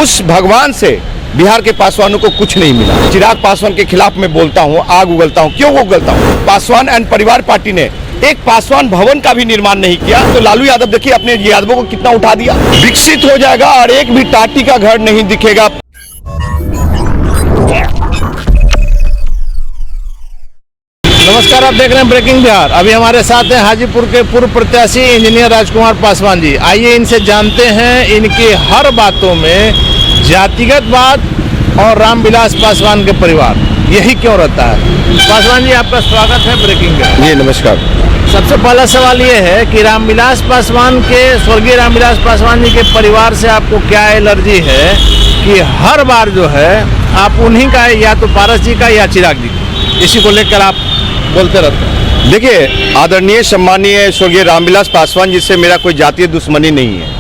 उस भगवान से बिहार के पासवानों को कुछ नहीं मिला। चिराग पासवान के खिलाफ मैं बोलता हूँ, आग उगलता हूँ। क्यों उगलता हूँ? पासवान एंड परिवार पार्टी ने एक पासवान भवन का भी निर्माण नहीं किया, तो लालू यादव देखिए अपने यादवों को कितना उठा दिया। विकसित हो जाएगा और एक भी टाटी का घर नहीं दिखेगा। नमस्कार, आप देख रहे हैं ब्रेकिंग बिहार। अभी हमारे साथ हैं हाजीपुर के पूर्व प्रत्याशी इंजीनियर राजकुमार पासवान जी। आइए इनसे जानते हैं इनकी हर बातों में जातिगतवाद और रामविलास पासवान के परिवार यही क्यों रहता है। पासवान जी, आपका स्वागत है ब्रेकिंग बिहार। जी नमस्कार। सबसे पहला सवाल ये है कि रामविलास पासवान के, स्वर्गीय रामविलास पासवान जी के परिवार से आपको क्या एलर्जी है कि हर बार जो है आप उन्हीं का, या तो पारस जी का या चिराग जी का, इसी को लेकर आप बोलते रहते हैं। देखिए, आदरणीय सम्मानीय स्वर्गीय रामविलास पासवान जी से मेरा कोई जातीय दुश्मनी नहीं है।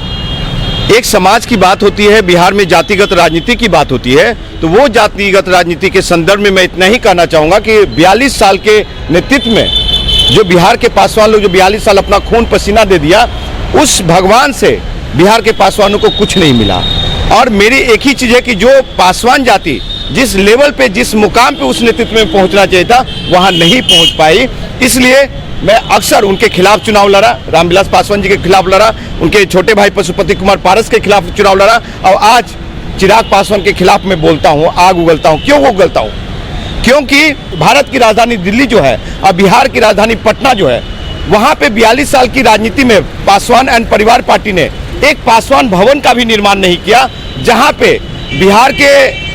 एक समाज की बात होती है, बिहार में जातिगत राजनीति की बात होती है, तो वो जातिगत राजनीति के संदर्भ में मैं इतना ही कहना चाहूँगा कि 42 साल के नेतृत्व में जो बिहार के पासवान लोग जो 42 साल अपना खून पसीना दे दिया, उस भगवान से बिहार के पासवानों को कुछ नहीं मिला। और मेरी एक ही चीज़ है कि जो पासवान जाति जिस लेवल पे, जिस मुकाम पे उस नेतृत्व में पहुंचना चाहिए था, वहां नहीं पहुंच पाई। इसलिए मैं अक्सर उनके खिलाफ चुनाव लड़ा, रामविलास पासवान जी के खिलाफ लड़ा, उनके छोटे भाई पशुपति कुमार पारस के खिलाफ चुनाव लड़ा, और आज चिराग पासवान के खिलाफ मैं बोलता हूँ, आग उगलता हूँ। क्यों उगलता हूँ? क्योंकि भारत की राजधानी दिल्ली जो है और बिहार की राजधानी पटना जो है, वहाँ पे 42 साल की राजनीति में पासवान एंड परिवार पार्टी ने एक पासवान भवन का भी निर्माण नहीं किया, जहाँ पे बिहार के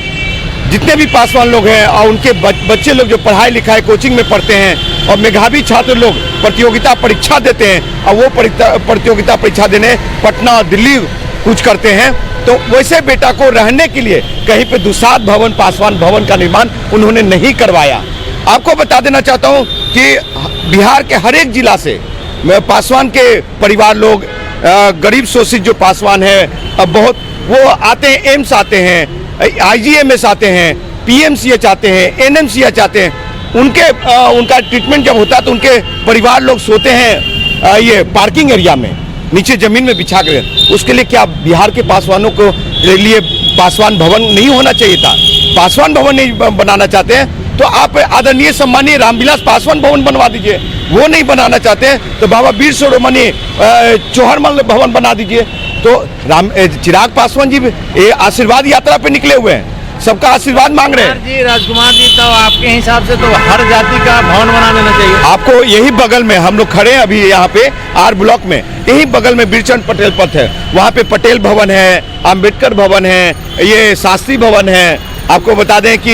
जितने भी पासवान लोग हैं और उनके बच्चे लोग जो पढ़ाई लिखाई कोचिंग में पढ़ते हैं और मेधावी छात्र लोग प्रतियोगिता परीक्षा देते हैं और वो प्रतियोगिता परीक्षा देने पटना और दिल्ली कूच करते हैं, तो वैसे बेटा को रहने के लिए कहीं पे दुसाध भवन, पासवान भवन का निर्माण उन्होंने नहीं करवाया। आपको बता देना चाहता हूँ कि बिहार के हर एक जिला से पासवान के परिवार लोग, गरीब शोषित जो पासवान है बहुत, वो आते हैं, एम्स आते हैं, IGMS आते हैं, PMCH आते हैं, NMCH आते हैं। उनका ट्रीटमेंट जब होता है तो उनके परिवार लोग सोते हैं ये पार्किंग एरिया में, नीचे जमीन में बिछा कर। उसके लिए क्या बिहार के पासवानों को लिए पासवान भवन नहीं होना चाहिए था? पासवान भवन नहीं बनाना चाहते हैं तो आप आदरणीय सम्मानीय रामविलास पासवान भवन बनवा दीजिए। वो नहीं बनाना चाहते हैं तो बाबा वीर शिरोमणि चौहरमल भवन बना दीजिए। तो चिराग पासवान जी आशीर्वाद यात्रा पे निकले हुए हैं, सबका आशीर्वाद मांग रहे हैं। जी राजकुमार जी, तो आपके हिसाब से तो हर जाति का भवन बना देना चाहिए। आपको यही बगल में हम लोग खड़े हैं अभी यहाँ पे R ब्लॉक में, यही बगल में बीरचंद पटेल पथ है, वहाँ पे पटेल भवन है, अंबेडकर भवन है, ये शास्त्री भवन है, आपको बता दें कि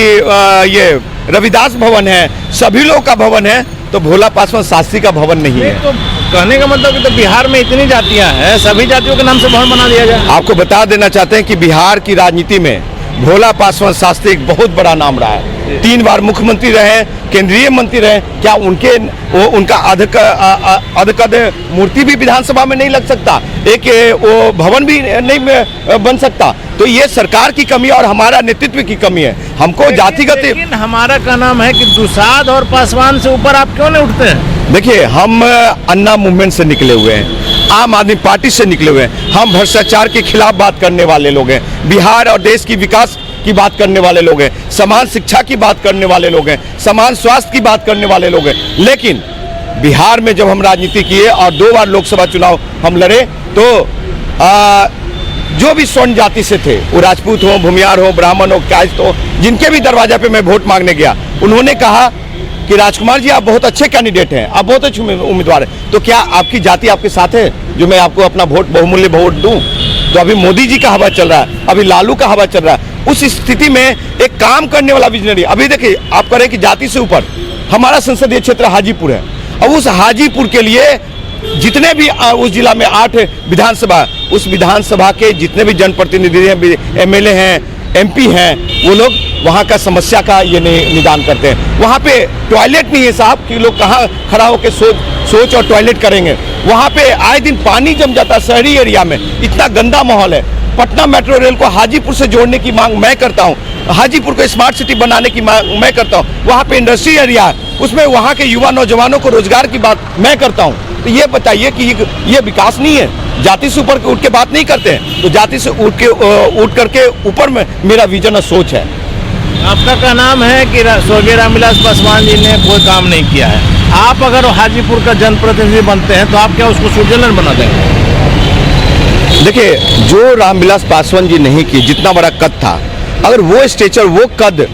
ये रविदास भवन है, सभी लोग का भवन है। तो भोला पासवान शास्त्री का भवन नहीं है। तो कहने का मतलब कि तो बिहार में इतनी जातियां हैं, सभी जातियों के नाम से भवन बना दिया जाए। आपको बता देना चाहते हैं कि बिहार की राजनीति में भोला पासवान शास्त्री एक बहुत बड़ा नाम रहा है। 3 बार मुख्यमंत्री रहे, केंद्रीय मंत्री रहे। क्या उनका अधकद मूर्ति भी विधानसभा में नहीं लग सकता? एक वो भवन भी नहीं बन सकता? तो ये सरकार की कमी और हमारा नेतृत्व की कमी है। हमको जातिगत, लेकिन हमारा क्या नाम है कि दुसाध और पासवान से ऊपर आप क्यों नहीं उठते हैं? देखिए, हम अन्ना मूवमेंट से निकले हुए हैं, आम आदमी पार्टी से निकले हुए हैं, हम भ्रष्टाचार के खिलाफ बात करने वाले लोग हैं, बिहार और देश की विकास की बात करने वाले लोग हैं, समान शिक्षा की बात करने वाले लोग हैं, समान स्वास्थ्य की बात करने वाले लोग हैं। लेकिन बिहार में जब हम राजनीति किए और 2 बार लोकसभा चुनाव हम लड़े, तो जो भी स्वर्ण जाति से थे, वो राजपूत हो, भूमियार हो, ब्राह्मण हो, कायस्थ हो, जिनके भी दरवाजा पे मैं वोट मांगने गया, उन्होंने कहा कि राजकुमार जी आप बहुत अच्छे कैंडिडेट हैं, आप बहुत अच्छे उम्मीदवार हैं, तो क्या आपकी जाति आपके साथ है जो मैं आपको अपना वोट, बहुमूल्य वोट दूं? तो अभी मोदी जी का हवा चल रहा है, अभी लालू का हवा चल रहा है। उस स्थिति में एक काम करने वाला विजनरी, अभी देखिए आप करें कि जाति से ऊपर हमारा संसदीय क्षेत्र हाजीपुर है, और उस हाजीपुर के लिए जितने भी उस जिला में 8 विधानसभा, उस विधानसभा के जितने भी जनप्रतिनिधि हैं, MLA हैं, MP हैं, वो लोग वहाँ का समस्या का ये निदान करते हैं। वहाँ पे टॉयलेट नहीं है साहब कि लोग कहाँ खड़ा होकर सोच और टॉयलेट करेंगे। वहाँ पे आए दिन पानी जम जाता है, शहरी एरिया में इतना गंदा माहौल है। पटना मेट्रो रेल को हाजीपुर से जोड़ने की मांग मैं करता हूँ। हाजीपुर को स्मार्ट सिटी बनाने की मैं करता हूँ। वहाँ पे इंडस्ट्री एरिया है, उसमें वहाँ के युवा नौजवानों को रोजगार की बात मैं करता हूँ। तो ये बताइए कि ये विकास नहीं है? जाति से ऊपर उठ के बात नहीं करते हैं, तो जाति से उठ करके ऊपर में मेरा विजन और सोच है। आपका क्या नाम है कि स्वर्गीय रामविलास पासवान जी ने कोई काम नहीं किया है। आप अगर हाजीपुर का जनप्रतिनिधि बनते हैं तो आप क्या उसको स्विट्जरलैंड बना देंगे? देखिए, जो रामविलास पासवान जी नहीं किए, जितना बड़ा कद था, अगर वो स्टेचर, वो कद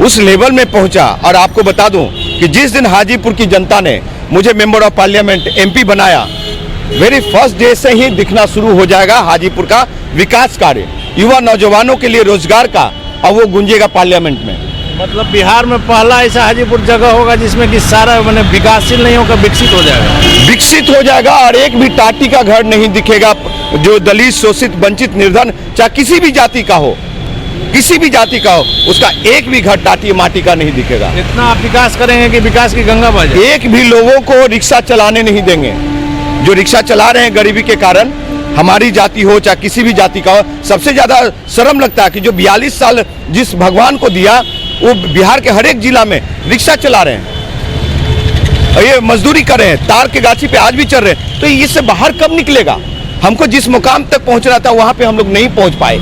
उस लेवल में पहुंचा, और आपको बता दूं कि जिस दिन हाजीपुर की जनता ने मुझे मेंबर ऑफ पार्लियामेंट MP बनाया, वेरी फर्स्ट डे से ही दिखना शुरू हो जाएगा हाजीपुर का विकास कार्य, युवा नौजवानों के लिए रोजगार का, और वो गूंजेगा पार्लियामेंट में। मतलब बिहार में पहला ऐसा हाजीपुर जगह होगा जिसमें कि सारा मैंने विकासशील नहीं होकर विकसित हो जाएगा। विकसित हो जाएगा, और एक भी टाटी का घर नहीं दिखेगा जो दलित, शोषित, वंचित, निर्धन, चाहे किसी भी जाति का हो, किसी भी जाति का हो, उसका एक भी घर टाटी माटी का नहीं दिखेगा। इतना आप विकास करेंगे कि विकास की गंगा बह जाए। एक भी लोगों को रिक्शा चलाने नहीं देंगे। जो रिक्शा चला रहे हैं गरीबी के कारण, हमारी जाति हो चाहे किसी भी जाति का हो, सबसे ज्यादा शर्म लगता है कि जो 42 साल जिस भगवान को दिया, वो बिहार के हर एक जिला में रिक्शा चला रहे हैं, और ये मजदूरी कर रहे हैं, तार के गाछी पे आज भी चल रहे हैं। तो इससे बाहर कब निकलेगा? हमको जिस मुकाम तक पहुंचना था वहां पे हम लोग नहीं पहुंच पाए।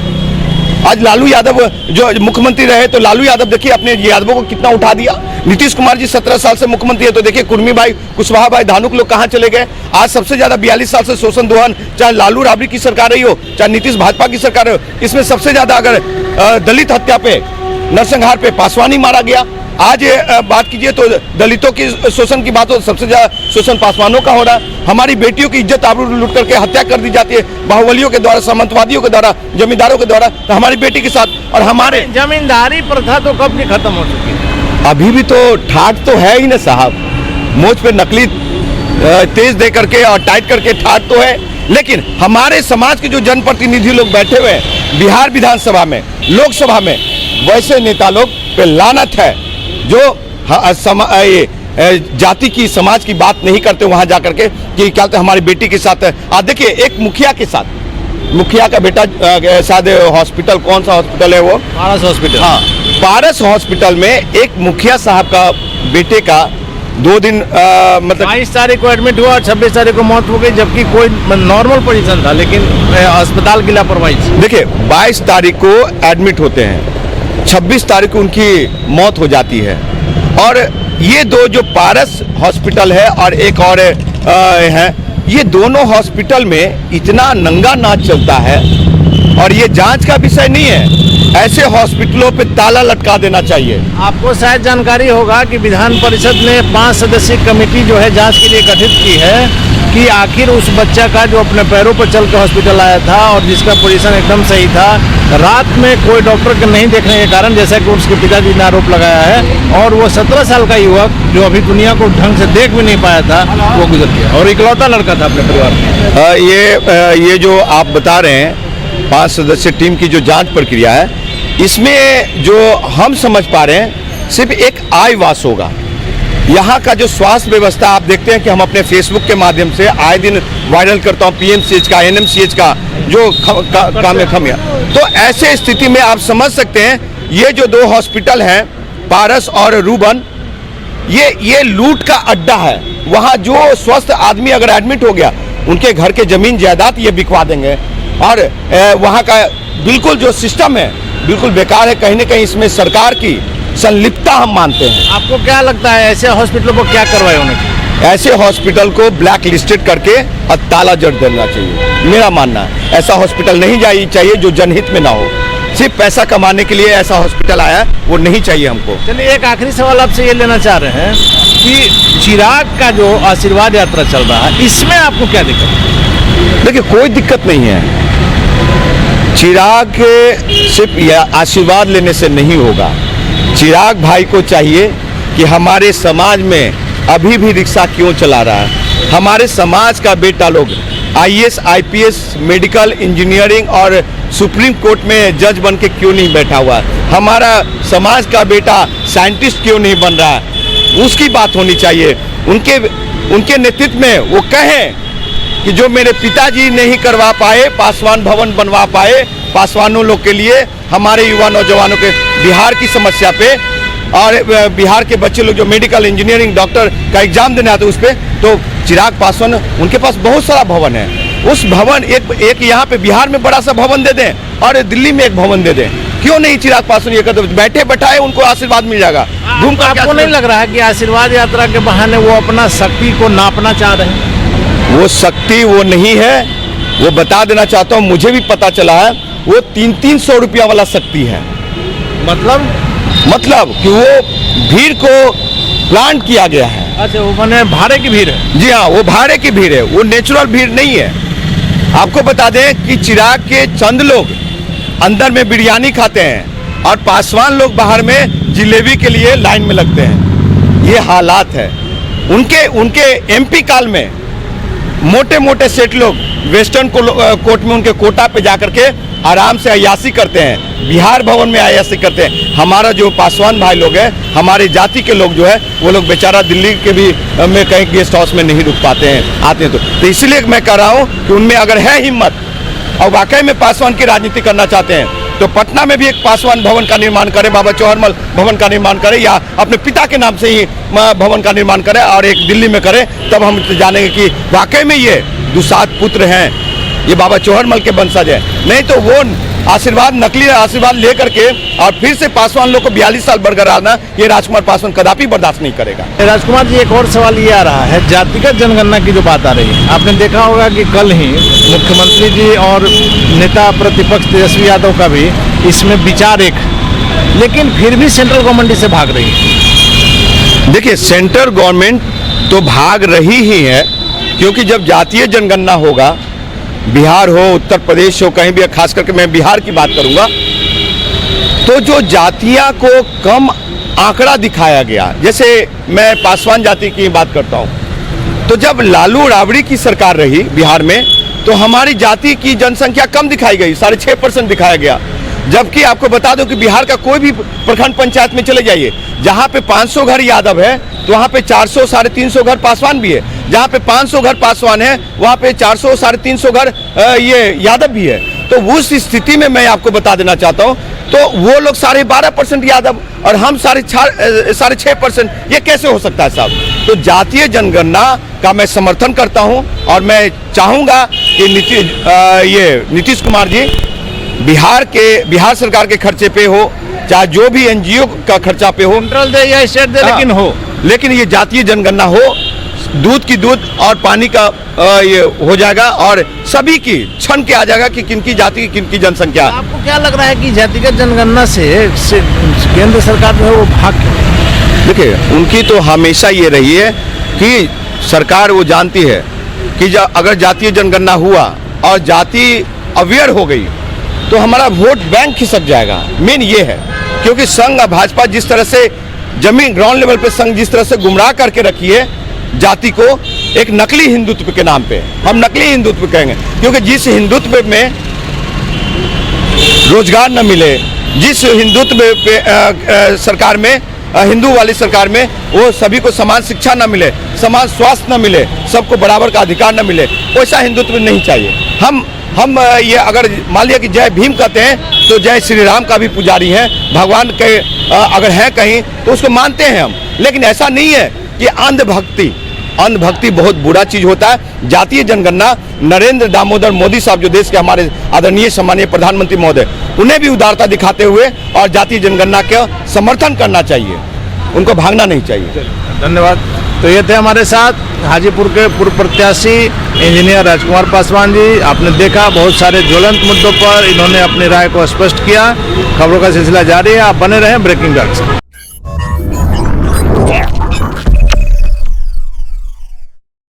आज लालू यादव जो मुख्यमंत्री रहे, तो लालू यादव देखिए अपने यादवों को कितना उठा दिया। नीतीश कुमार जी 17 साल से मुख्यमंत्री है, तो देखिए कुर्मी भाई, कुशवाहा भाई, धानुक लोग कहाँ चले गए। आज सबसे ज्यादा 42 साल से शोषण दोहन, चाहे लालू राबड़ी की सरकार रही हो, चाहे नीतीश भाजपा की सरकार रही हो, इसमें सबसे ज्यादा अगर दलित हत्या पे, नरसंहार पे पासवान ही मारा गया। आज बात कीजिए तो दलितों की शोषण की बात हो, सबसे ज्यादा शोषण पासवानों का हो रहा है। हमारी बेटियों की इज्जत आबरू लूट करके हत्या कर दी जाती है, बाहुबलियों के द्वारा, सामंतवादियों के द्वारा, जमींदारों के द्वारा, तो हमारी बेटी के साथ। और हमारे जमींदारी प्रथा तो कब की खत्म हो चुकी है? अभी भी तो ठाट तो है ही ना साहब, मोच पे नकली तेज दे करके और टाइट करके ठाट तो है। लेकिन हमारे समाज के जो जनप्रतिनिधि लोग बैठे हुए हैं बिहार विधानसभा में, लोकसभा में, वैसे नेता लोग पे लानत है जो जाति की, समाज की बात नहीं करते वहां जाकर के कि क्या हमारी बेटी के साथ। आप देखिए, एक मुखिया के साथ, मुखिया का बेटा शायद हॉस्पिटल, कौन सा हॉस्पिटल है वो? पारस हॉस्पिटल। हाँ, पारस हॉस्पिटल में एक मुखिया साहब का बेटे का 2 दिन मतलब 22 तारीख को एडमिट हुआ और 26 तारीख को मौत हो गई, जबकि कोई नॉर्मल पोजीशन था, लेकिन अस्पताल की लापरवाही। देखिए, 22 तारीख को एडमिट होते हैं, 26 तारीख को उनकी मौत हो जाती है। और ये दो जो पारस हॉस्पिटल है और एक और है, ये दोनों हॉस्पिटल में इतना नंगा नाच चलता है, और ये जांच का विषय नहीं है। ऐसे हॉस्पिटलों पे ताला लटका देना चाहिए। आपको शायद जानकारी होगा कि विधान परिषद ने 5 सदस्यीय कमेटी जो है जांच के लिए गठित की है कि आखिर उस बच्चा का जो अपने पैरों पर चल के हॉस्पिटल आया था और जिसका पोजीशन एकदम सही था, रात में कोई डॉक्टर के नहीं देखने के कारण, जैसा कि उसके पिताजी ने आरोप लगाया है, और वो 17 साल का युवक जो अभी दुनिया को ढंग से देख भी नहीं पाया था, वो गुजर गया, और इकलौता लड़का था अपने परिवार में। ये जो आप बता रहे हैं 5 सदस्यीय टीम की जो जांच प्रक्रिया है, इसमें जो हम समझ पा रहे हैं सिर्फ एक आय वास होगा। यहाँ का जो स्वास्थ्य व्यवस्था आप देखते हैं कि हम अपने फेसबुक के माध्यम से आए दिन वायरल करता हूँ, PMCH का, NMCH का जो काम है। तो ऐसे स्थिति में आप समझ सकते हैं ये जो 2 हॉस्पिटल हैं, पारस और रूबन, ये लूट का अड्डा है। वहाँ जो स्वस्थ आदमी अगर एडमिट हो गया, उनके घर के जमीन जायदाद ये बिकवा देंगे, और वहाँ का बिल्कुल जो सिस्टम है बिल्कुल बेकार है। कहीं ना कहीं इसमें सरकार की संलिप्तता हम मानते हैं। आपको क्या लगता है ऐसे हॉस्पिटलों को क्या करवाए होने चाहिए? ऐसे हॉस्पिटल को ब्लैक लिस्टेड करके और ताला जड़ देना चाहिए, मेरा मानना है। ऐसा हॉस्पिटल नहीं जानी चाहिए जो जनहित में ना हो, सिर्फ पैसा कमाने के लिए ऐसा हॉस्पिटल आया, वो नहीं चाहिए हमको। चलिए, एक आखिरी सवाल आपसे ये लेना चाह रहे हैं कि चिराग का जो आशीर्वाद यात्रा चल रहा है, इसमें आपको क्या दिक्कत है? देखिए, कोई दिक्कत नहीं है। चिराग सिर्फ आशीर्वाद लेने से नहीं होगा। चिराग भाई को चाहिए कि हमारे समाज में अभी भी रिक्शा क्यों चला रहा है, हमारे समाज का बेटा लोग IAS, IPS, मेडिकल, इंजीनियरिंग और सुप्रीम कोर्ट में जज बन के क्यों नहीं बैठा हुआ है, हमारा समाज का बेटा साइंटिस्ट क्यों नहीं बन रहा है, उसकी बात होनी चाहिए। उनके नेतृत्व में वो कहें कि जो मेरे पिताजी नहीं करवा पाए, पासवान भवन बनवा पाए पासवानों लोग के लिए, हमारे युवा नौजवानों के बिहार की समस्या पे, और बिहार के बच्चे लोग जो मेडिकल इंजीनियरिंग डॉक्टर का एग्जाम देने आते हैं उस पर, तो चिराग पासवान उनके पास बहुत सारा भवन है। उस भवन एक यहाँ पे बिहार में बड़ा सा भवन दे दें और दिल्ली में एक भवन दे दें। क्यों नहीं चिराग पासवान ये करते? बैठे बैठाए उनको आशीर्वाद मिल जाएगा। घूम कर आपको नहीं लग रहा है कि आशीर्वाद यात्रा के बहाने वो अपना शक्ति को नापना चाह रहे हैं? वो शक्ति वो नहीं है, वो बता देना चाहता हूँ, मुझे भी पता चला है वो 300 रुपया वाला शक्ति है। मतलब कि वो भीड़ को प्लान किया गया है। अच्छा, वो माने भाड़े की भीड़ है? जी हाँ, वो भाड़े की भीड़ है, वो नेचुरल भीड़ नहीं है। आपको बता दें कि चिराग के चंद लोग अंदर में बिरयानी खाते हैं और पासवान लोग बाहर में जिलेबी के लिए लाइन में लगते हैं। ये हालात है। उनके एमपी काल में मोटे मोटे सेठ लोग वेस्टर्न कोर्ट में उनके कोटा पे जाकर के आराम से अयासी करते हैं, बिहार भवन में अयासी करते हैं। हमारा जो पासवान भाई लोग हैं, हमारे जाति के लोग जो है, वो लोग बेचारा दिल्ली के भी में कहीं गेस्ट हाउस में नहीं रुक पाते हैं, आते हैं तो इसलिए मैं कह रहा हूँ कि उनमें अगर है हिम्मत और वाकई में पासवान की राजनीति करना चाहते हैं तो पटना में भी एक पासवान भवन का निर्माण करे, बाबा चौहरमल भवन का निर्माण करे, या अपने पिता के नाम से ही भवन का निर्माण करे और एक दिल्ली में करे। तब हम जानेंगे कि वाकई में ये दुसाध पुत्र हैं, ये बाबा चौहरमल के वंशज है। नहीं तो वो आशीर्वाद, नकली आशीर्वाद लेकर के और फिर से पासवान लोग को 42 साल बरकरार, ये राजकुमार पासवान कदापि बर्दाश्त नहीं करेगा। राजकुमार जी, एक और सवाल ये आ रहा है, जातिगत जनगणना की जो बात आ रही है, आपने देखा होगा कि कल ही मुख्यमंत्री जी और नेता प्रतिपक्ष तेजस्वी यादव का भी इसमें विचार एक, लेकिन फिर भी सेंट्रल गवर्नमेंट से भाग रही है। देखिए, सेंट्रल गवर्नमेंट तो भाग रही ही है, क्योंकि जब जातीय जनगणना होगा, बिहार हो, उत्तर प्रदेश हो, कहीं भी, खास करके मैं बिहार की बात करूंगा, तो जो जातियां को कम आंकड़ा दिखाया गया, जैसे मैं पासवान जाति की बात करता हूं, तो जब लालू राबड़ी की सरकार रही बिहार में, तो हमारी जाति की जनसंख्या कम दिखाई गई, 6.5% दिखाया गया। जबकि आपको बता दो कि बिहार का कोई भी प्रखंड पंचायत में चले जाइए, जहां पे 500 घर यादव है तो वहां पे 400 350 घर पासवान भी है, जहां पे 500 घर पासवान है वहां पे 400 350 घर ये यादव भी है। तो उस स्थिति में मैं आपको बता देना चाहता हूं, तो वो लोग 12.5% यादव और हम 6.5%, ये कैसे हो सकता है साहब? तो जातीय जनगणना का मैं समर्थन करता हूं और मैं चाहूंगा कि नीतीश कुमार जी बिहार सरकार के खर्चे पे हो, चाहे जो भी एनजीओ का खर्चा पे हो, सेंट्रल दे या स्टेट दे, लेकिन हो, लेकिन ये जातीय जनगणना हो, दूध की दूध और पानी का ये हो जाएगा और सभी की छन के आ जाएगा कि किनकी जाति, किनकी जनसंख्या। आपको क्या लग रहा है कि जातिगत जनगणना से केंद्र सरकार जो है वो भाग क्यों? देखिए, उनकी तो हमेशा ये रही है कि सरकार वो जानती है कि अगर जातीय जनगणना हुआ और जाति अवेयर हो गई तो हमारा वोट बैंक खिसक जाएगा। मेन ये है, क्योंकि संघ भाजपा जिस तरह से जमीन ग्राउंड लेवल पे संघ जिस तरह से गुमराह करके रखी है जाति को, एक नकली हिंदुत्व के नाम पे, हम नकली हिंदुत्व कहेंगे, क्योंकि जिस हिंदुत्व में रोजगार न मिले, जिस हिंदुत्व पे सरकार में, हिंदू वाली सरकार में वो सभी को समान शिक्षा न मिले, समान स्वास्थ्य न मिले, सबको बराबर का अधिकार न मिले, वैसा हिंदुत्व नहीं चाहिए। हम ये अगर मान लिया कि जय भीम कहते हैं तो जय श्री राम का भी पुजारी हैं, भगवान के अगर हैं कहीं तो उसको मानते हैं हम, लेकिन ऐसा नहीं है कि अंधभक्ति बहुत बुरा चीज होता है। जातीय जनगणना नरेंद्र दामोदर मोदी साहब जो देश के हमारे आदरणीय सम्मानीय प्रधानमंत्री महोदय, उन्हें भी उदारता दिखाते हुए और जातीय जनगणना का समर्थन करना चाहिए, उनको भागना नहीं चाहिए। धन्यवाद। तो ये थे हमारे साथ हाजीपुर के पूर्व प्रत्याशी इंजीनियर राजकुमार पासवान जी। आपने देखा बहुत सारे ज्वलंत मुद्दों पर इन्होंने अपनी राय को स्पष्ट किया। खबरों का सिलसिला जारी है, आप बने रहें ब्रेकिंग न्यूज़।